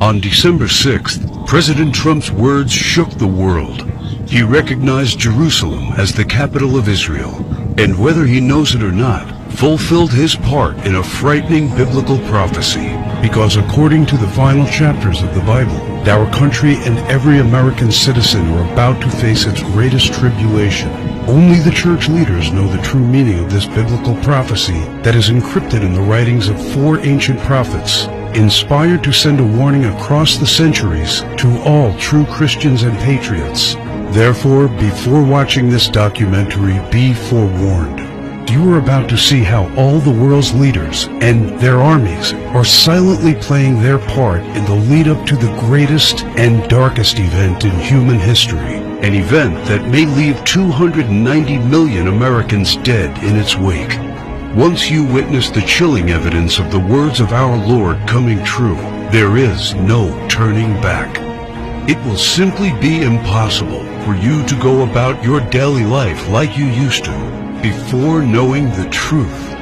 On December 6th, President Trump's words shook the world. He recognized Jerusalem as the capital of Israel, and whether he knows it or not, fulfilled his part in a frightening biblical prophecy. Because according to the final chapters of the Bible, our country and every American citizen are about to face its greatest tribulation. Only the church leaders know the true meaning of this biblical prophecy that is encrypted in the writings of 4 ancient prophets, inspired to send a warning across the centuries to all true Christians and patriots. Therefore, before watching this documentary, be forewarned. You are about to see how all the world's leaders and their armies are silently playing their part in the lead-up to the greatest and darkest event in human history, an event that may leave 290 million Americans dead in its wake. Once you witness the chilling evidence of the words of our Lord coming true, there is no turning back. It will simply be impossible for you to go about your daily life like you used to, before knowing the truth.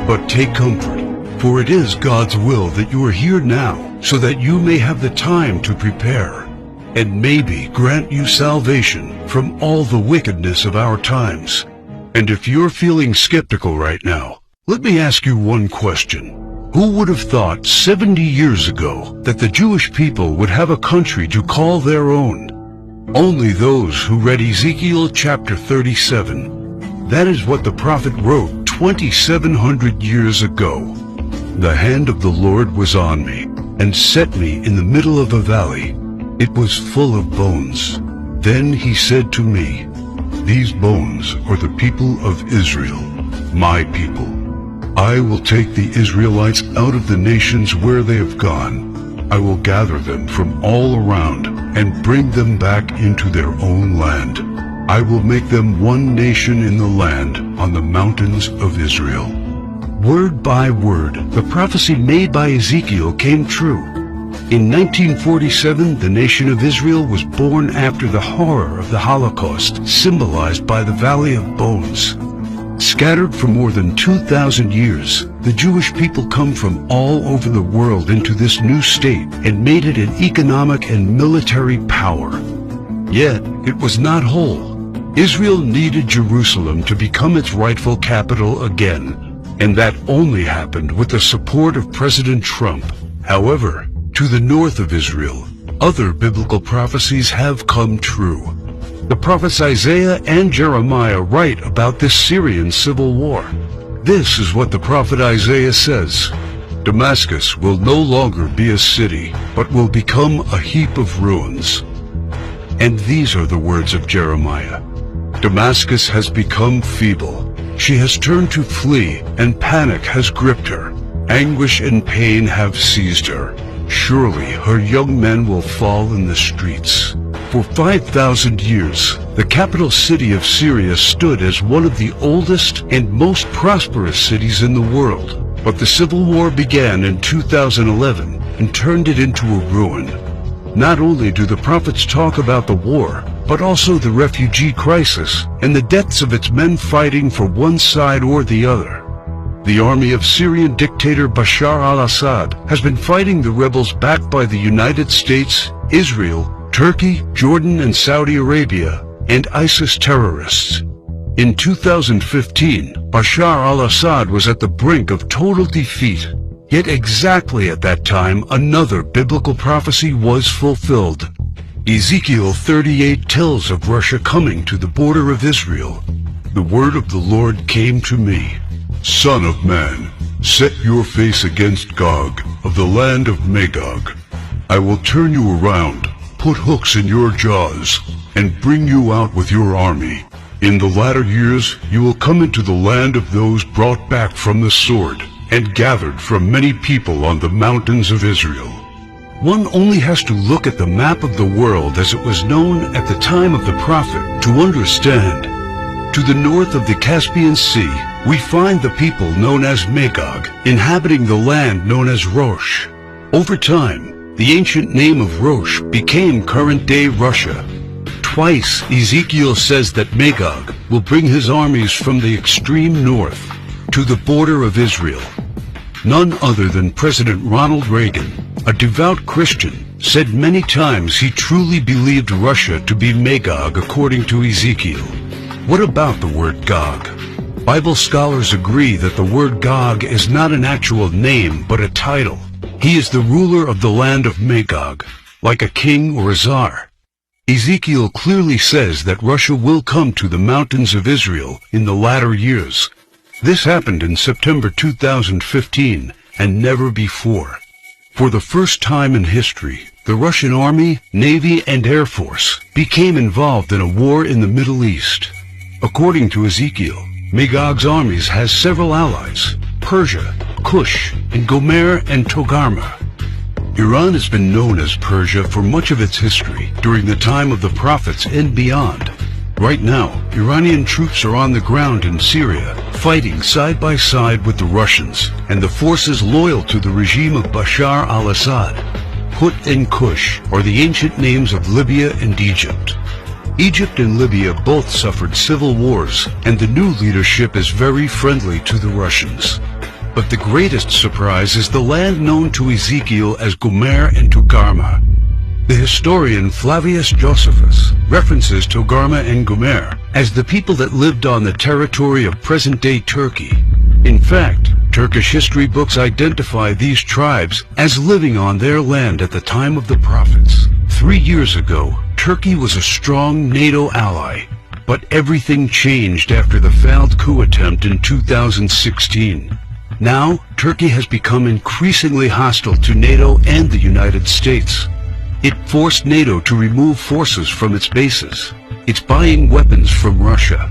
But take comfort, for it is God's will that you are here now, so that you may have the time to prepare, and maybe grant you salvation from all the wickedness of our times. And if you're feeling skeptical right now, let me ask you one question. Who would have thought 70 years ago that the Jewish people would have a country to call their own? Only those who read Ezekiel chapter 37. That is what the prophet wrote 2,700 years ago. The hand of the Lord was on me, and set me in the middle of a valley. It was full of bones. Then he said to me, "These bones are the people of Israel, my people. I will take the Israelites out of the nations where they have gone. I will gather them from all around and bring them back into their own land. I will make them one nation in the land on the mountains of Israel." Word by word, the prophecy made by Ezekiel came true. In 1947, the nation of Israel was born after the horror of the Holocaust, symbolized by the Valley of Bones. Scattered for more than 2,000 years, the Jewish people come from all over the world into this new state and made it an economic and military power. Yet, it was not whole. Israel needed Jerusalem to become its rightful capital again, and that only happened with the support of President Trump. However, to the north of Israel, other biblical prophecies have come true. The prophets Isaiah and Jeremiah write about this Syrian civil war. This is what the prophet Isaiah says: "Damascus will no longer be a city, but will become a heap of ruins." And these are the words of Jeremiah: "Damascus has become feeble. She has turned to flee, and panic has gripped her. Anguish and pain have seized her. Surely her young men will fall in the streets." For 5,000 years, the capital city of Syria stood as one of the oldest and most prosperous cities in the world. But the civil war began in 2011 and turned it into a ruin. Not only do the prophets talk about the war, but also the refugee crisis and the deaths of its men fighting for one side or the other. The army of Syrian dictator Bashar al-Assad has been fighting the rebels backed by the United States, Israel, Turkey, Jordan, and Saudi Arabia, and ISIS terrorists. In 2015, Bashar al-Assad was at the brink of total defeat. Yet exactly at that time, another biblical prophecy was fulfilled. Ezekiel 38 tells of Russia coming to the border of Israel. The word of the Lord came to me: "Son of man, set your face against Gog of the land of Magog. I will turn you around, put hooks in your jaws, and bring you out with your army. In the latter years you will come into the land of those brought back from the sword, and gathered from many people on the mountains of Israel." One only has to look at the map of the world as it was known at the time of the prophet to understand. To the north of the Caspian Sea, we find the people known as Magog, inhabiting the land known as Rosh. Over time, the ancient name of Rosh became current-day Russia. Twice, Ezekiel says that Magog will bring his armies from the extreme north to the border of Israel. None other than President Ronald Reagan, a devout Christian, said many times he truly believed Russia to be Magog according to Ezekiel. What about the word Gog? Bible scholars agree that the word Gog is not an actual name but a title. He is the ruler of the land of Magog, like a king or a czar. Ezekiel clearly says that Russia will come to the mountains of Israel in the latter years. This happened in September 2015 and never before. For the first time in history, the Russian Army, Navy, and Air Force became involved in a war in the Middle East. According to Ezekiel, Magog's armies has several allies: Persia, Kush, and Gomer and Togarmah. Iran has been known as Persia for much of its history during the time of the prophets and beyond. Right now, Iranian troops are on the ground in Syria, fighting side by side with the Russians and the forces loyal to the regime of Bashar al-Assad. Put and Kush are the ancient names of Libya and Egypt. Egypt and Libya both suffered civil wars, and the new leadership is very friendly to the Russians. But the greatest surprise is the land known to Ezekiel as Gomer and Togarmah. The historian Flavius Josephus references Togarmah and Gomer as the people that lived on the territory of present-day Turkey. In fact, Turkish history books identify these tribes as living on their land at the time of the prophets. 3 years ago, Turkey was a strong NATO ally, but everything changed after the failed coup attempt in 2016. Now, Turkey has become increasingly hostile to NATO and the United States. It forced NATO to remove forces from its bases. It's buying weapons from Russia.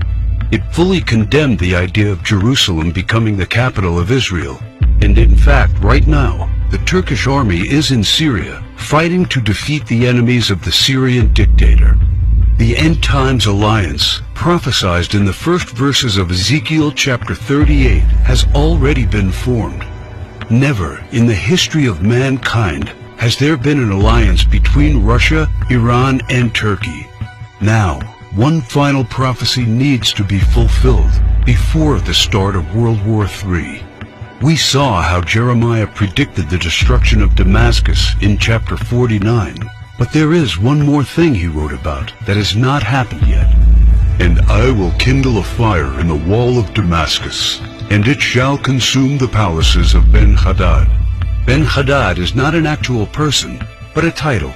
It fully condemned the idea of Jerusalem becoming the capital of Israel. And in fact, right now, the Turkish army is in Syria, fighting to defeat the enemies of the Syrian dictator. The End Times Alliance, prophesied in the first verses of Ezekiel chapter 38, has already been formed. Never in the history of mankind has there been an alliance between Russia, Iran, and Turkey. Now, one final prophecy needs to be fulfilled before the start of World War III. We saw how Jeremiah predicted the destruction of Damascus in chapter 49, but there is one more thing he wrote about that has not happened yet. And I will kindle a fire in the wall of Damascus, and it shall consume the palaces of Ben-Hadad. Ben-Hadad is not an actual person, but a title.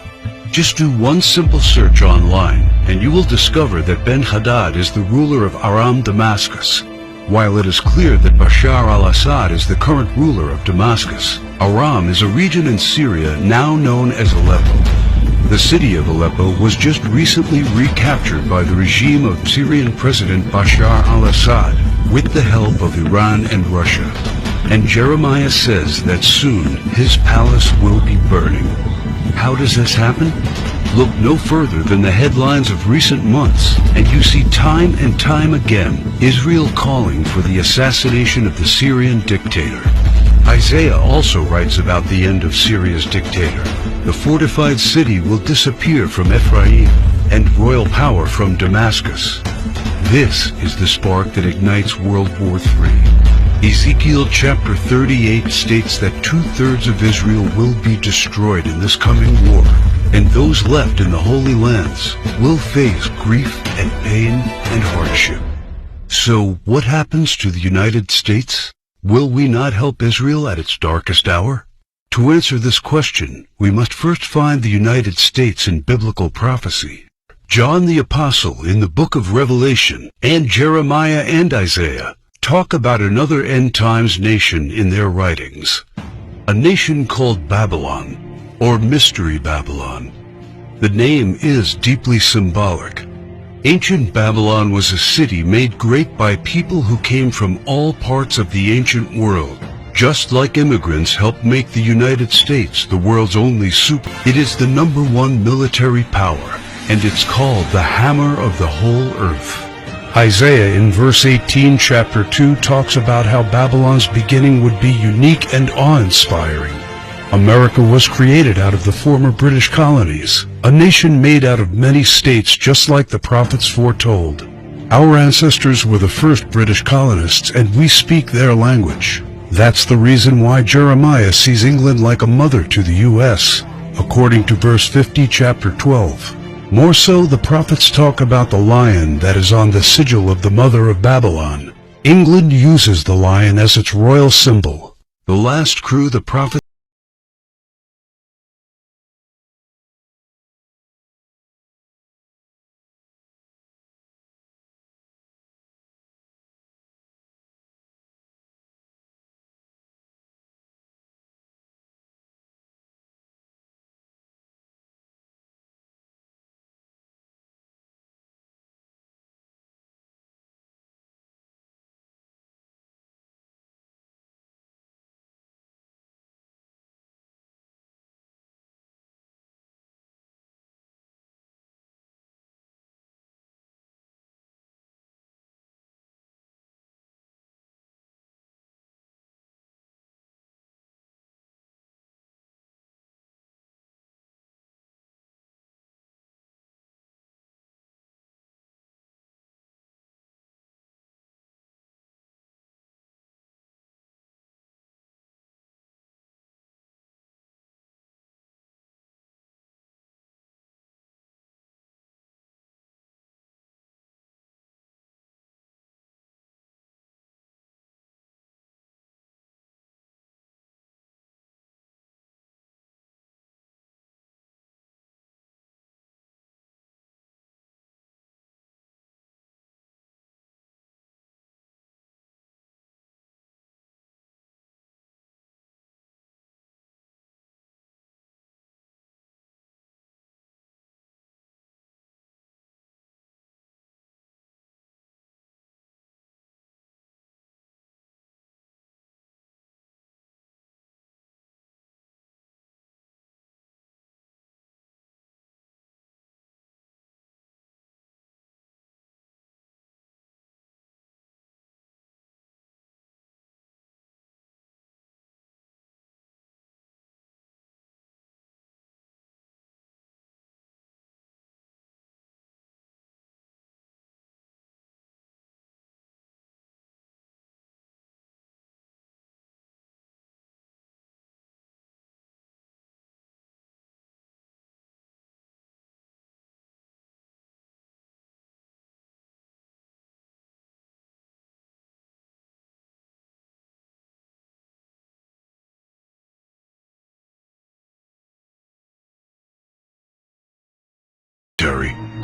Just do one simple search online, and you will discover that Ben-Hadad is the ruler of Aram Damascus. While it is clear that Bashar al-Assad is the current ruler of Damascus, Aram is a region in Syria now known as Aleppo. The city of Aleppo was just recently recaptured by the regime of Syrian President Bashar al-Assad with the help of Iran and Russia. And Jeremiah says that soon his palace will be burning. How does this happen? Look no further than the headlines of recent months, and you see time and time again Israel calling for the assassination of the Syrian dictator. Isaiah also writes about the end of Syria's dictator. The fortified city will disappear from Ephraim, and royal power from Damascus. This is the spark that ignites World War III. Ezekiel chapter 38 states that 2/3 of Israel will be destroyed in this coming war, and those left in the Holy Lands will face grief and pain and hardship. So what happens to the United States? Will we not help Israel at its darkest hour? To answer this question, we must first find the United States in biblical prophecy. John the Apostle in the book of Revelation and Jeremiah and Isaiah talk about another end times nation in their writings. A nation called Babylon, or Mystery Babylon. The name is deeply symbolic. Ancient Babylon was a city made great by people who came from all parts of the ancient world. Just like immigrants helped make the United States the world's only super. It is the #1 military power, and it's called the hammer of the whole earth. Isaiah in verse 18 chapter 2 talks about how Babylon's beginning would be unique and awe-inspiring. America was created out of the former British colonies, a nation made out of many states just like the prophets foretold. Our ancestors were the first British colonists, and we speak their language. That's the reason why Jeremiah sees England like a mother to the U.S. according to verse 50, chapter 12. More so, the prophets talk about the lion that is on the sigil of the mother of Babylon. England uses the lion as its royal symbol. The last crew the prophet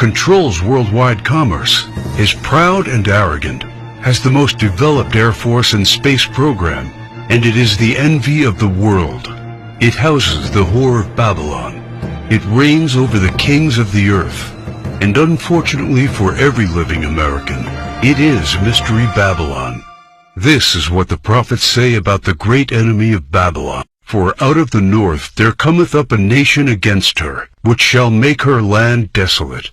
controls worldwide commerce, is proud and arrogant, has the most developed air force and space program, and it is the envy of the world. It houses the whore of Babylon. It reigns over the kings of the earth. And unfortunately for every living American, it is Mystery Babylon. This is what the prophets say about the great enemy of Babylon. For out of the north there cometh up a nation against her, which shall make her land desolate.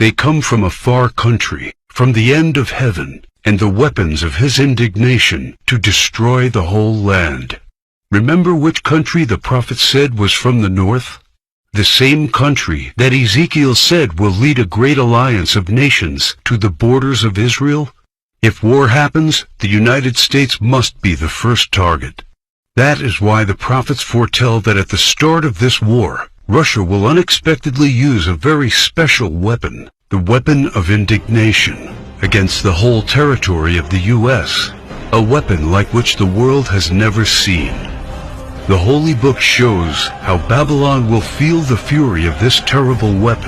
They come from a far country, from the end of heaven, and the weapons of his indignation to destroy the whole land. Remember which country the prophet said was from the north? The same country that Ezekiel said will lead a great alliance of nations to the borders of Israel. If war happens, the United States must be the first target. That is why the prophets foretell that at the start of this war, Russia will unexpectedly use a very special weapon, the weapon of indignation, against the whole territory of the U.S., a weapon like which the world has never seen. The Holy Book shows how Babylon will feel the fury of this terrible weapon.